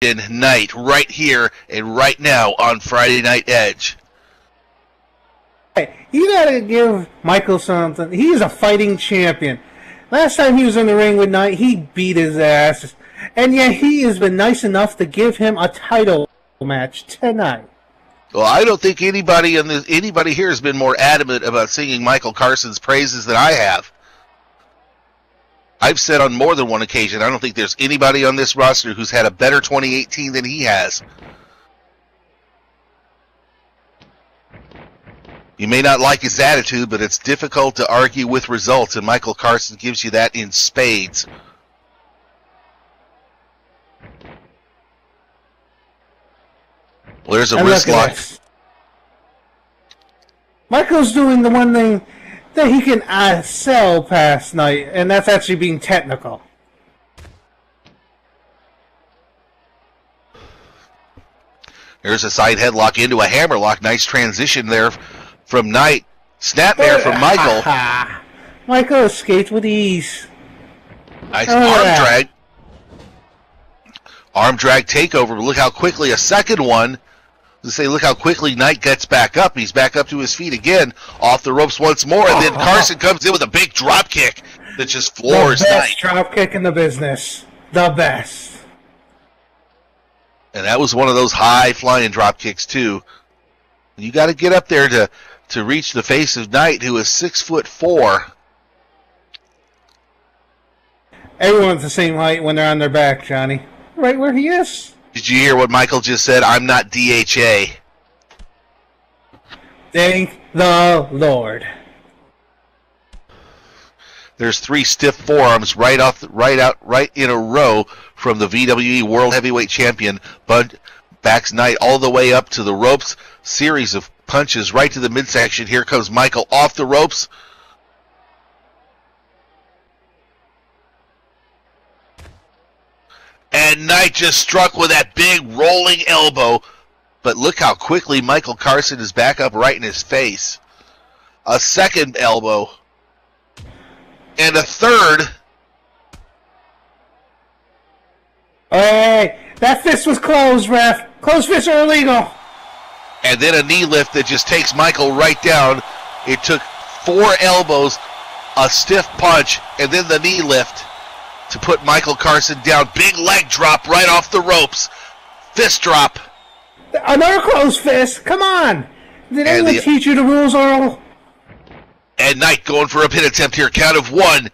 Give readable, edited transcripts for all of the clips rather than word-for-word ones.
Night right here and right now on Friday Night Edge. Hey, you gotta give Michael something. He is a fighting champion. Last time he was in the ring with Knight, he beat his ass. And yet he has been nice enough to give him a title match tonight. Well, I don't think anybody here has been more adamant about singing Michael Karsin's praises than I have. I've said on more than one occasion, I don't think there's anybody on this roster who's had a better 2018 than he has. You may not like his attitude, but it's difficult to argue with results, and Michael Karsin gives you that in spades. Well, there's a wrist lock. Michael's doing the one thing that he can sell past Knight, and that's actually being technical. There's a side headlock into a hammerlock. Nice transition there from Knight. Snapmare from Michael. Michael escaped with ease. Nice arm drag. Arm drag takeover. Look how quickly a second one. Look how quickly Knight gets back up. He's back up to his feet again. Off the ropes once more. And then Karsin comes in with a big drop kick that just floors Knight. The best drop kick in the business. The best. And that was one of those high-flying drop kicks, too. You got to get up there to reach the face of Knight, who is 6'4". Everyone's the same height when they're on their back, Johnny. Right where he is. Did you hear what Michael just said? I'm not DHA. Thank the Lord. There's 3 stiff forearms right in a row from the VWE World Heavyweight Champion. Bud backs Knight all the way up to the ropes. Series of punches right to the midsection. Here comes Michael off the ropes. And Knight just struck with that big rolling elbow. But look how quickly Michael Karsin is back up right in his face. A second elbow. And a third. Hey, that fist was closed, ref. Closed fists are illegal. And then a knee lift that just takes Michael right down. It took 4 elbows, a stiff punch, and then the knee lift to put Michael Karsin down. Big leg drop right off the ropes. Fist drop. Another closed fist. Come on. Did anyone teach you the rules, Earl? And Knight going for a pin attempt here. Count of 1.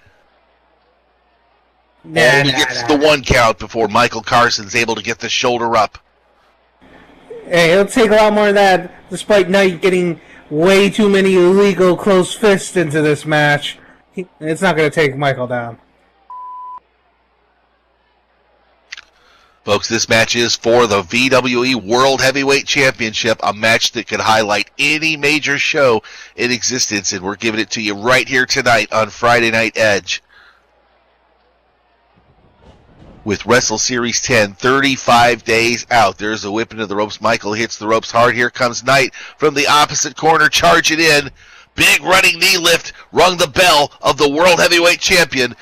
He gets the 1 count before Michael Karsin's able to get the shoulder up. Hey, it'll take a lot more than that, despite Knight getting way too many illegal closed fists into this match. It's not going to take Michael down. Folks, this match is for the VWE World Heavyweight Championship, a match that could highlight any major show in existence, and we're giving it to you right here tonight on Friday Night Edge. With Wrestle Series 10, 35 days out. There's a whip into the ropes. Michael hits the ropes hard. Here comes Knight from the opposite corner, charging in. Big running knee lift, rung the bell of the World Heavyweight Champion.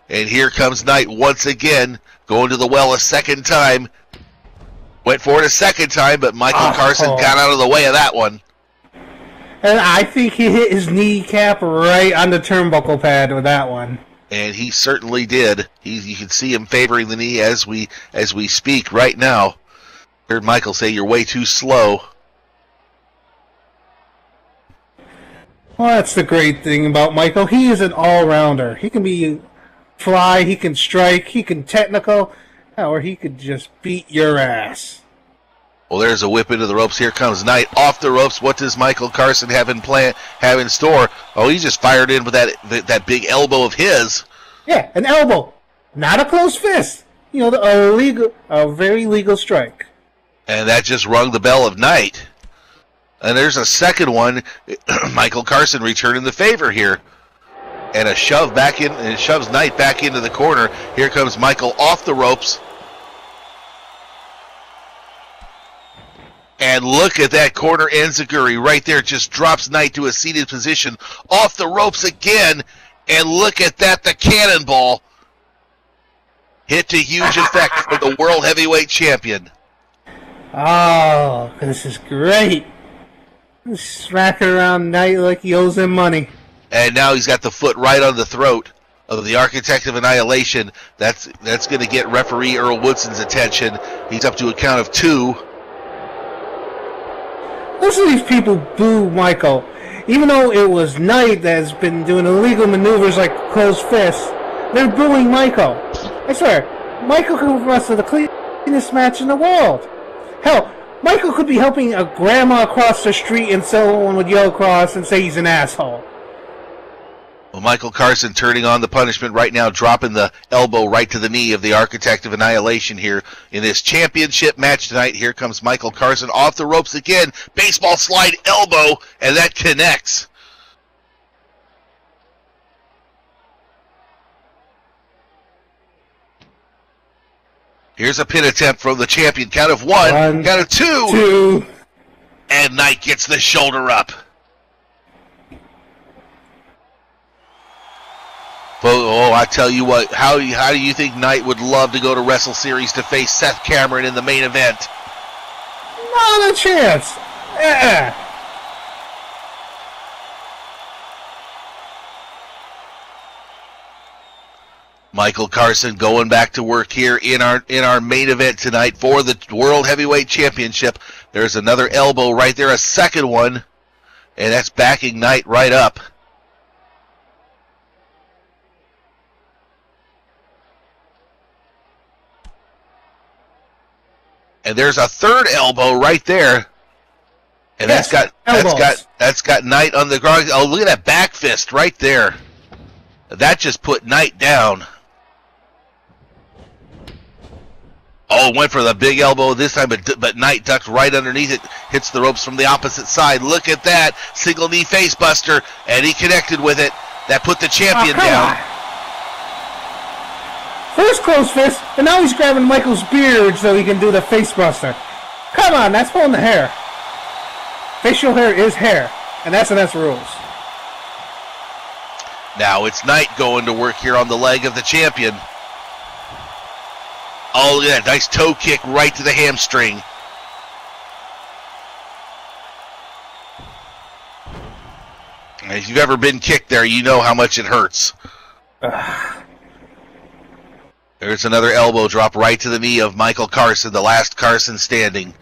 And here comes Knight once again, going to the well a second time. Went for it a second time, but Michael Karsin got out of the way of that one. And I think he hit his kneecap right on the turnbuckle pad with that one. And he certainly did. You can see him favoring the knee as we speak right now. Heard Michael say, "You're way too slow." Well, that's the great thing about Michael. He is an all-rounder. He can be fly, he can strike, he can technical, or he could just beat your ass. Well, there's a whip into the ropes. Here comes Knight off the ropes. What does Michael Karsin have in store? Oh, he just fired in with that big elbow of his. Yeah, an elbow, not a closed fist. You know, a very legal strike. And that just rung the bell of Knight. And there's a second one. Michael Karsin returning the favor here. And a shove back in, and it shoves Knight back into the corner. Here comes Michael off the ropes. And look at that corner enziguri right there. Just drops Knight to a seated position. Off the ropes again. And look at that, the cannonball. Hit to huge effect for the World Heavyweight Champion. Oh, this is great. Smacking around Knight like he owes him money. And now he's got the foot right on the throat of the Architect of Annihilation. That's going to get referee Earl Woodson's attention. He's up to a count of 2. Listen to these people boo Michael. Even though it was Knight that has been doing illegal maneuvers like closed fists, they're booing Michael. I swear, Michael could wrestle the cleanest match in the world. Hell, Michael could be helping a grandma across the street and someone would yell across and say he's an asshole. Well, Michael Karsin turning on the punishment right now, dropping the elbow right to the knee of the Architect of Annihilation here in this championship match tonight. Here comes Michael Karsin off the ropes again. Baseball slide elbow, and that connects. Here's a pin attempt from the champion. Count of 1, count of 2. And Knight gets the shoulder up. Oh, I tell you what, how do you think Knight would love to go to Wrestle Series to face Seth Cameron in the main event? Not a chance. Michael Karsin going back to work here in our main event tonight for the World Heavyweight Championship. There's another elbow right there, a second one, and that's backing Knight right up. And there's a third elbow right there. And yes, that's got Knight on the ground. Oh, look at that back fist right there. That just put Knight down. Oh, went for the big elbow this time, but Knight ducked right underneath it, hits the ropes from the opposite side. Look at that. Single knee face buster, and he connected with it. That put the champion down. First closed fist, and now he's grabbing Michael's beard so he can do the face buster. Come on, that's pulling the hair. Facial hair is hair, and that's rules. Now it's Knight going to work here on the leg of the champion. Oh, look at that nice toe kick right to the hamstring. And if you've ever been kicked there, you know how much it hurts. There's another elbow drop right to the knee of Michael Karsin, the last Karsin standing.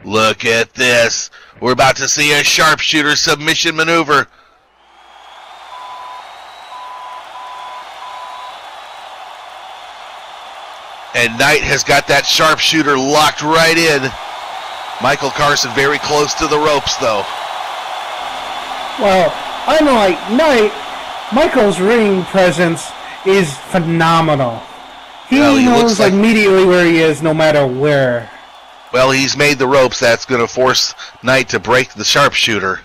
Look at this. We're about to see a sharpshooter submission maneuver. And Knight has got that sharpshooter locked right in. Michael Karsin very close to the ropes, though. Well, unlike Knight, Michael's ring presence is phenomenal. He knows immediately where he is, no matter where. Well, he's made the ropes. That's going to force Knight to break the sharpshooter.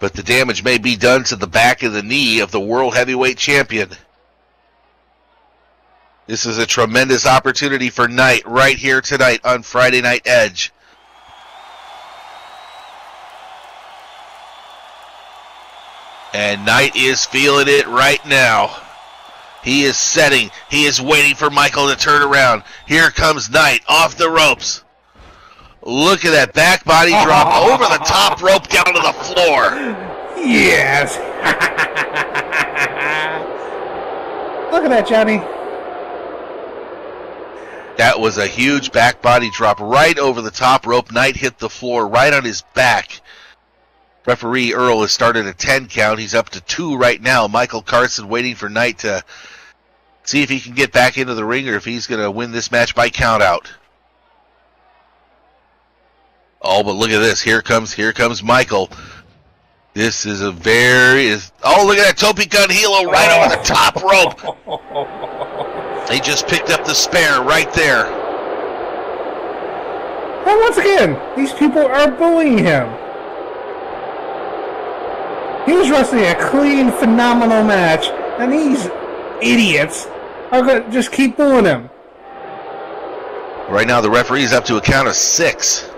But the damage may be done to the back of the knee of the World Heavyweight Champion. This is a tremendous opportunity for Knight right here tonight on Friday Night Edge. And Knight is feeling it right now. He is setting. He is waiting for Michael to turn around. Here comes Knight off the ropes. Look at that back body drop over the top rope down to the floor. Yes. Look at that, Johnny. That was a huge back body drop right over the top rope. Knight hit the floor right on his back. Referee Earl has started a 10 count. He's up to 2 right now. Michael Karsin waiting for Knight to see if he can get back into the ring or if he's going to win this match by count out. Oh, but look at this. Here comes Michael. This is a very... Oh, look at that Tope Gun Hilo right over the top rope. They just picked up the spare right there. And once again, these people are booing him. He was wrestling a clean, phenomenal match, and these idiots are going to just keep booing him. Right now, the referee's up to a count of 6.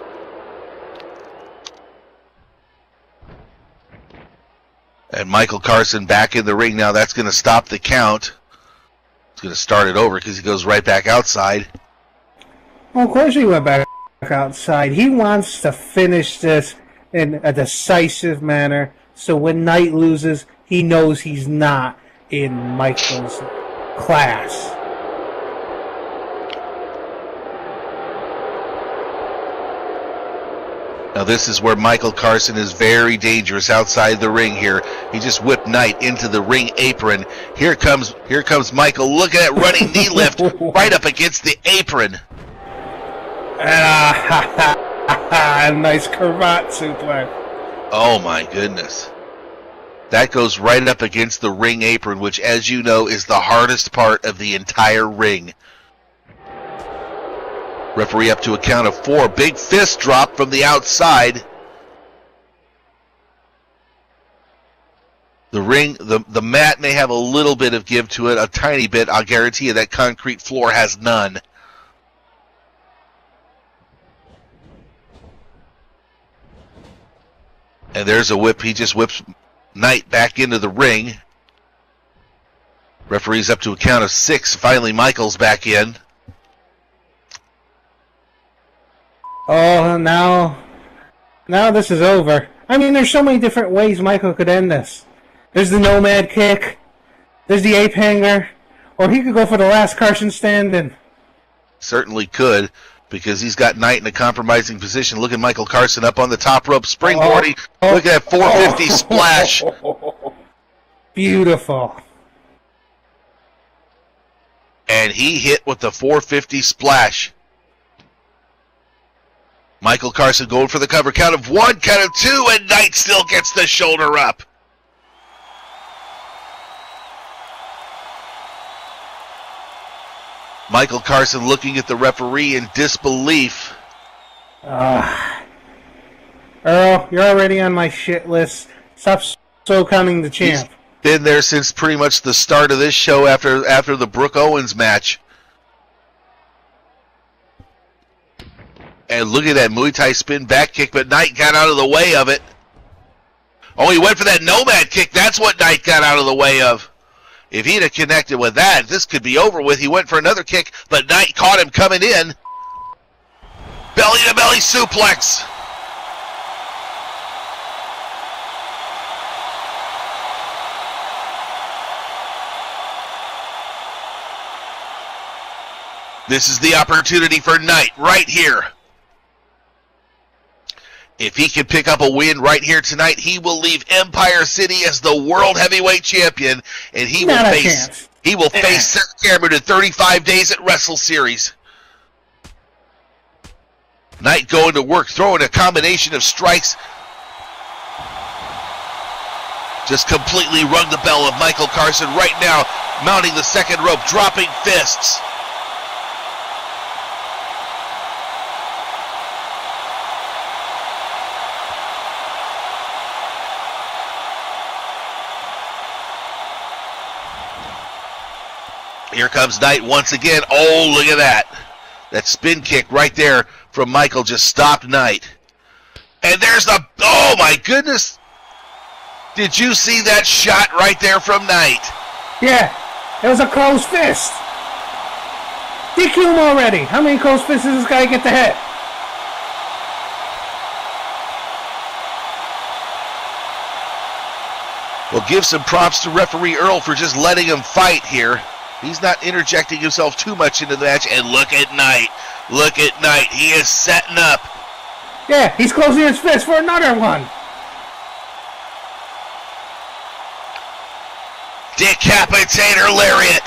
And Michael Karsin back in the ring now. That's going to stop the count. It's going to start it over because he goes right back outside. Well, of course he went back outside. He wants to finish this in a decisive manner, so when Knight loses, he knows he's not in Michael's class. Now this is where Michael Karsin is very dangerous outside the ring here. He just whipped Knight into the ring apron. Here comes Michael. Look at that running knee lift right up against the apron. Nice cravat suplex. Oh my goodness. That goes right up against the ring apron, which, as you know, is the hardest part of the entire ring. Referee up to a count of 4. Big fist drop from the outside. The ring, the mat may have a little bit of give to it, a tiny bit. I'll guarantee you that concrete floor has none. And there's a whip. He just whips Knight back into the ring. Referee's up to a count of 6. Finally, Michael's back in. Oh, now this is over. I mean, there's so many different ways Michael could end this. There's the nomad kick. There's the ape hanger. Or he could go for the last Karsin standing. Certainly could, because he's got Knight in a compromising position. Look at Michael Karsin up on the top rope, springboarding. Look at that 450 splash. Beautiful. And he hit with the 450 splash. Michael Karsin going for the cover. Count of 1, count of 2, and Knight still gets the shoulder up. Michael Karsin looking at the referee in disbelief. Earl, you're already on my shit list. Stop so counting the champ. He's been there since pretty much the start of this show after the Brooke Owens match. And look at that Muay Thai spin back kick, but Knight got out of the way of it. Oh, he went for that nomad kick. That's what Knight got out of the way of. If he'd have connected with that, this could be over with. He went for another kick, but Knight caught him coming in. Belly-to-belly suplex. This is the opportunity for Knight right here. If he can pick up a win right here tonight, he will leave Empire City as the World Heavyweight Champion, and he will face Seth Cameron in 35 days at Wrestle Series. Knight going to work, throwing a combination of strikes. Just completely rung the bell of Michael Karsin right now, mounting the second rope, dropping fists. Here comes Knight once again. Oh, look at that. That spin kick right there from Michael just stopped Knight. And there's the... Oh, my goodness. Did you see that shot right there from Knight? Yeah, it was a closed fist. DQ him already. How many closed fists does this guy get to hit? Well, give some props to referee Earl for just letting him fight here. He's not interjecting himself too much into the match. And look at Knight. Look at Knight. He is setting up. Yeah, he's closing his fist for another one. Decapitator lariat.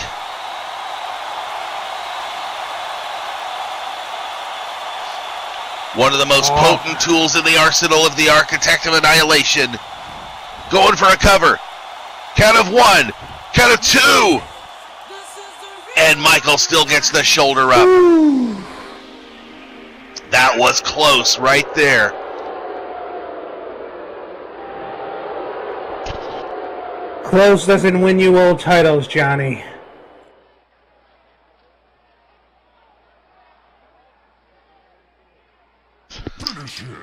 One of the most potent tools in the arsenal of the Architect of Annihilation. Going for a cover. Count of 1. Count of 2. And Michael still gets the shoulder up. Ooh. That was close right there. Close doesn't win you world titles, Johnny.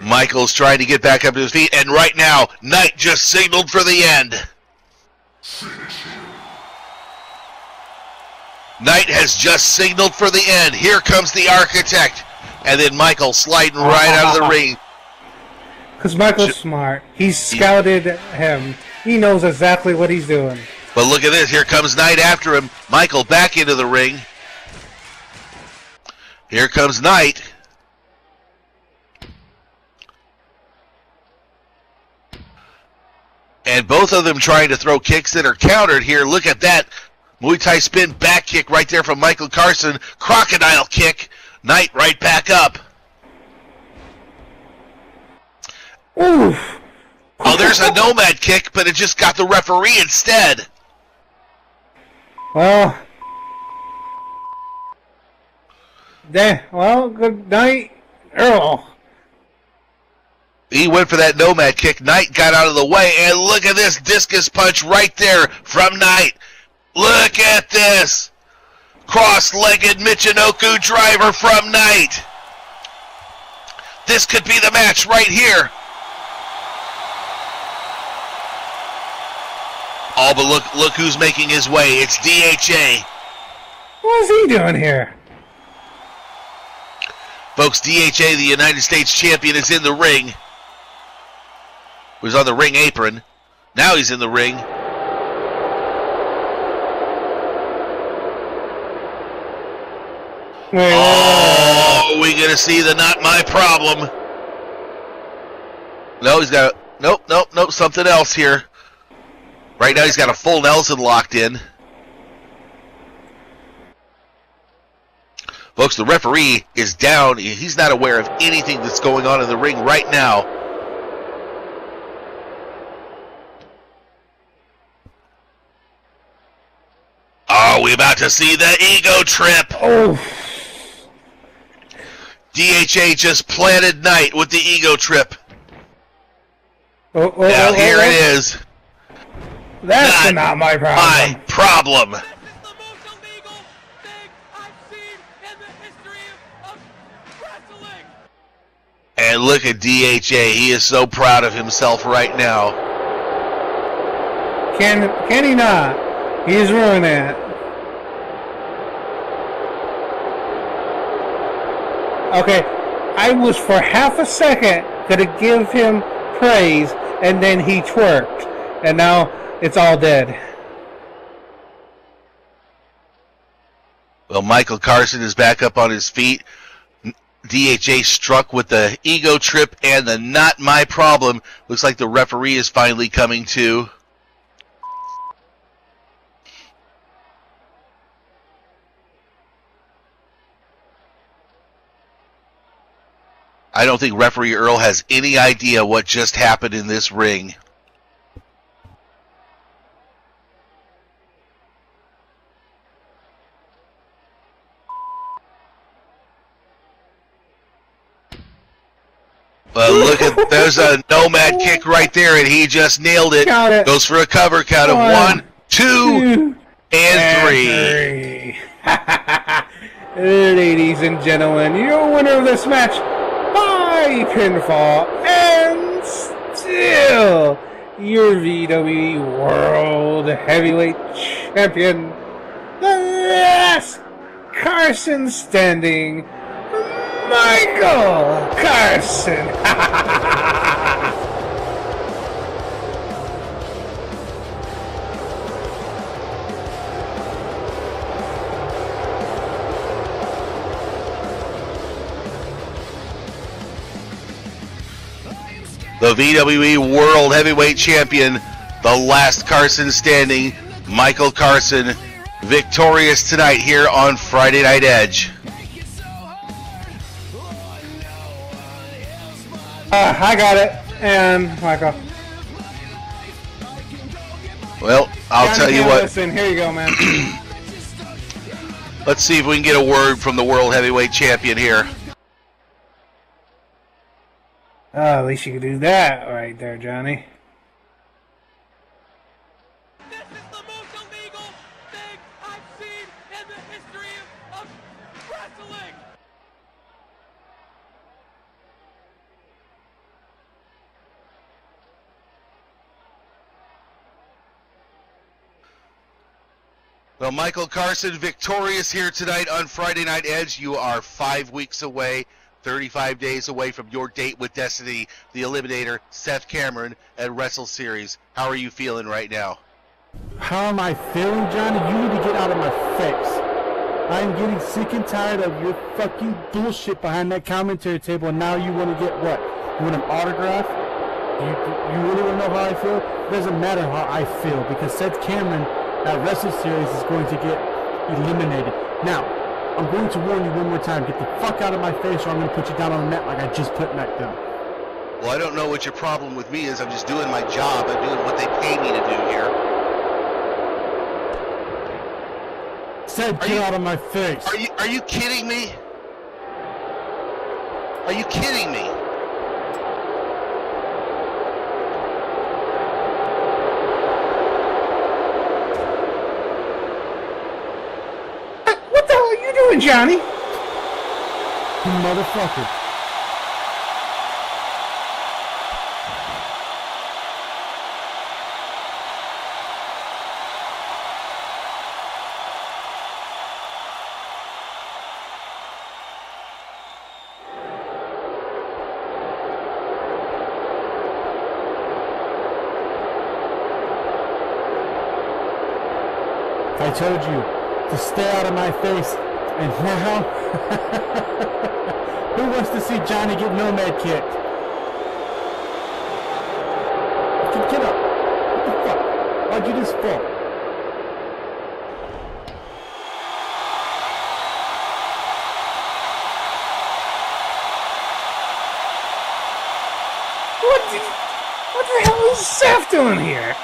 Michael Michaels trying to get back up to his feet, and right now, Knight just signaled for the end. Knight has just signaled for the end. Here comes the Architect. And then Michael sliding right out of the ring. Because Michael's smart. He's scouted him. He knows exactly what he's doing. But look at this. Here comes Knight after him. Michael back into the ring. Here comes Knight. And both of them trying to throw kicks that are countered here. Look at that. Muay Thai spin back kick right there from Michael Karsin. Crocodile kick. Knight right back up. Oof. Oh, there's a Nomad kick, but it just got the referee instead. Well, good night, Earl. He went for that Nomad kick. Knight got out of the way, and look at this discus punch right there from Knight. Look at this. Cross-legged Michinoku driver from Knight. This could be the match right here. Oh, but look who's making his way. It's DHA. What's he doing here? Folks, DHA, the United States champion, is in the ring. He was on the ring apron. Now he's in the ring. Oh, we gonna see the not my problem. No, he's got nope, something else here. Right now he's got a full Nelson locked in. Folks, the referee is down. He's not aware of anything that's going on in the ring right now. Oh, we about to see the ego trip. Oh. DHA just planted Knight with the ego trip. Now here it is. That's not my problem. My problem. And look at DHA. He is so proud of himself right now. Can he not? He's ruining it. Okay, I was for half a second gonna give him praise, and then he twerked, and now it's all dead. Well, Michael Karsin is back up on his feet. DHA struck with the ego trip and the not my problem. Looks like the referee is finally coming to. I don't think referee Earl has any idea what just happened in this ring. But look at, there's a Nomad kick right there, and he just nailed it. Goes for a cover count of 1, 2, and 3. Ladies and gentlemen, your winner of this match by pinfall, and still your VWE World Heavyweight Champion, the last Karsin standing, Michael Karsin. The VWE World Heavyweight Champion, the last Karsin standing, Michael Karsin, victorious tonight here on Friday Night Edge. I got it, and Michael. Well, I'll tell you what. Listen, here you go, man. Let's see if we can get a word from the World Heavyweight Champion here. Oh, at least you could do that right there, Johnny. This is the most illegal thing I've seen in the history of wrestling. Well, Michael Karsin, victorious here tonight on Friday Night Edge. You are 5 weeks away, 35 days away from your date with Destiny, the Eliminator, Seth Cameron, at Wrestle Series. How are you feeling right now? How am I feeling, Johnny? You need to get out of my face. I am getting sick and tired of your fucking bullshit behind that commentary table, and now you want to get what? You want an autograph? You really want to know how I feel? It doesn't matter how I feel, because Seth Cameron at Wrestle Series is going to get eliminated. Now, I'm going to warn you one more time. Get the fuck out of my face, or I'm going to put you down on the mat like I just put Mac down. Well, I don't know what your problem with me is. I'm just doing my job. I'm doing what they pay me to do here. Said get out of my face. Are you kidding me? Are you kidding me? What the hell are you doing, Johnny? You motherfucker. I told you to stay out of my face, and now who wants to see Johnny get nomad kicked? Get up. What the fuck? Why'd you just fall? What the hell is Seth doing here?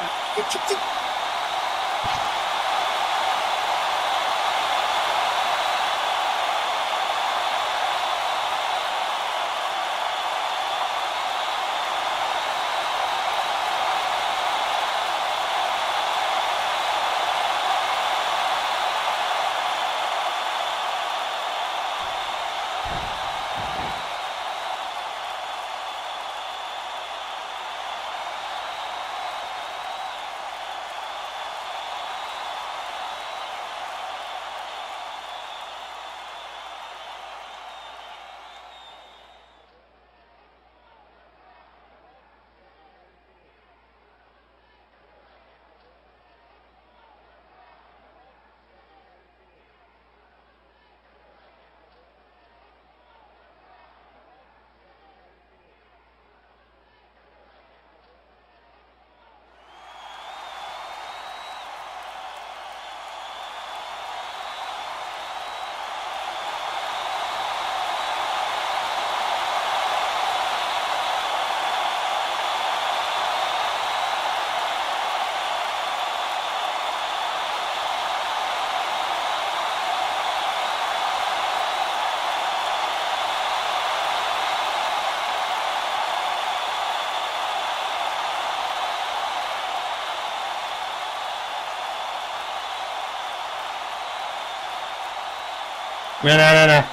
No.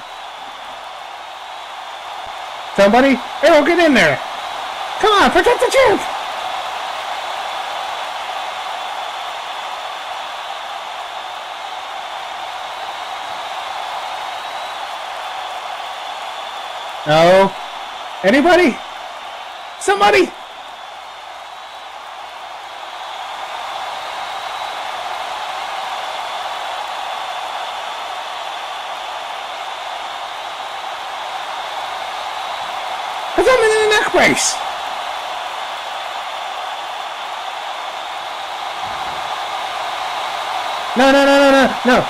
Somebody, Arrow, get in there. Come on, protect the champ. No. Anybody? Somebody? Because I'm in a neck brace. No.